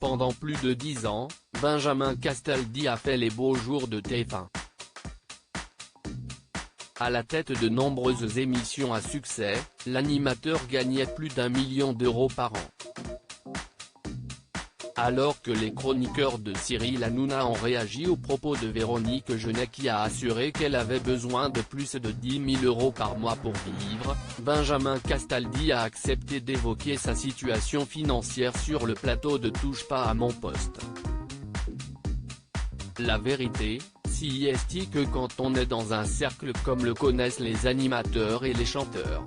Pendant plus de 10 ans, Benjamin Castaldi a fait les beaux jours de TF1. À la tête de nombreuses émissions à succès, l'animateur gagnait plus d'1 million d'euros par an. Alors que les chroniqueurs de Cyril Hanouna ont réagi aux propos de Véronique Jeunet qui a assuré qu'elle avait besoin de plus de 10 000 euros par mois pour vivre, Benjamin Castaldi a accepté d'évoquer sa situation financière sur le plateau de Touche pas à mon poste. La vérité, si est que quand on est dans un cercle comme le connaissent les animateurs et les chanteurs.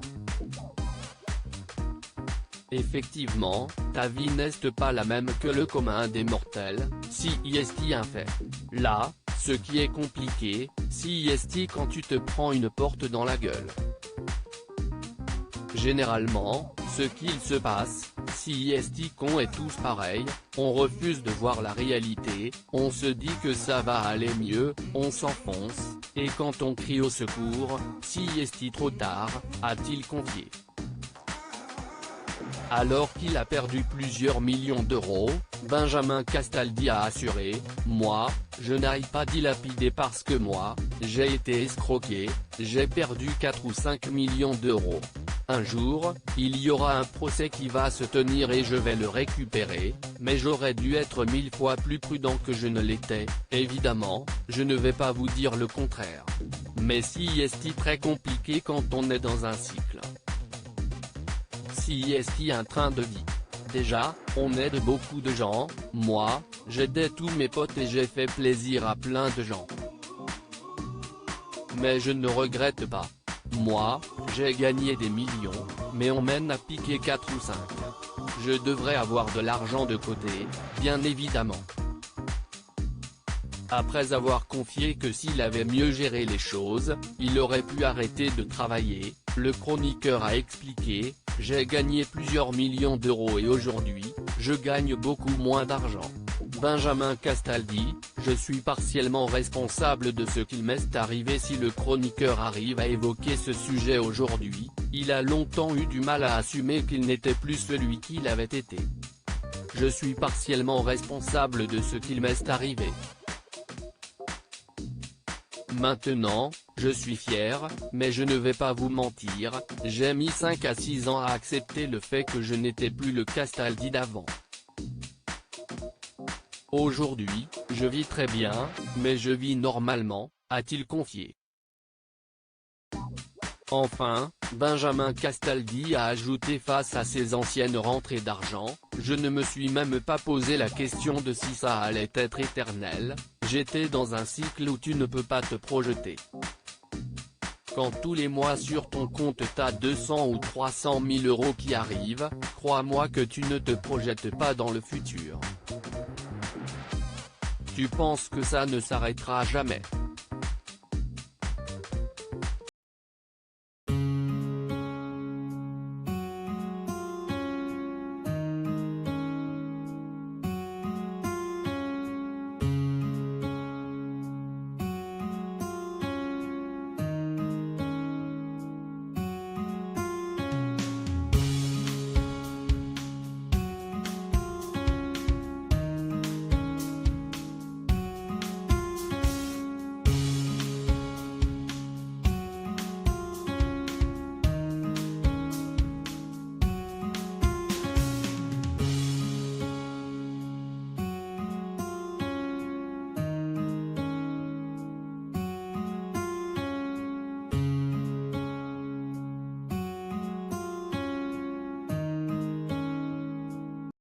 Effectivement, ta vie n'est pas la même que le commun des mortels, si est un fait. Là, ce qui est compliqué, si est quand tu te prends une porte dans la gueule. Généralement, ce qu'il se passe, si qu'on est tous pareils, on refuse de voir la réalité, on se dit que ça va aller mieux, on s'enfonce, et quand on crie au secours, si trop tard, a-t-il confié. Alors qu'il a perdu plusieurs millions d'euros, Benjamin Castaldi a assuré, « Moi, je n'arrive pas dilapidé parce que moi, j'ai été escroqué, j'ai perdu 4 ou 5 millions d'euros. Un jour, il y aura un procès qui va se tenir et je vais le récupérer, mais j'aurais dû être 1000 fois plus prudent que je ne l'étais, évidemment, je ne vais pas vous dire le contraire. Mais si est très compliqué quand on est dans un cycle. Si est un train de vie. Déjà, on aide beaucoup de gens, moi, j'aidais tous mes potes et j'ai fait plaisir à plein de gens. Mais je ne regrette pas. Moi, j'ai gagné des millions, mais on mène à piquer 4 ou 5. Je devrais avoir de l'argent de côté, bien évidemment. Après avoir confié que s'il avait mieux géré les choses, il aurait pu arrêter de travailler, le chroniqueur a expliqué, « J'ai gagné plusieurs millions d'euros et aujourd'hui, je gagne beaucoup moins d'argent. » Benjamin Castaldi, « Je suis partiellement responsable de ce qu'il m'est arrivé. » Si le chroniqueur arrive à évoquer ce sujet aujourd'hui, il a longtemps eu du mal à assumer qu'il n'était plus celui qu'il avait été. « Je suis partiellement responsable de ce qu'il m'est arrivé. Maintenant, je suis fier, mais je ne vais pas vous mentir, j'ai mis 5 à 6 ans à accepter le fait que je n'étais plus le Castaldi d'avant. Aujourd'hui, je vis très bien, mais je vis normalement, a-t-il confié. Enfin, Benjamin Castaldi a ajouté face à ses anciennes rentrées d'argent, « Je ne me suis même pas posé la question de si ça allait être éternel, j'étais dans un cycle où tu ne peux pas te projeter. Quand tous les mois sur ton compte t'as 200 ou 300 000 euros qui arrivent, crois-moi que tu ne te projettes pas dans le futur. Tu penses que ça ne s'arrêtera jamais. »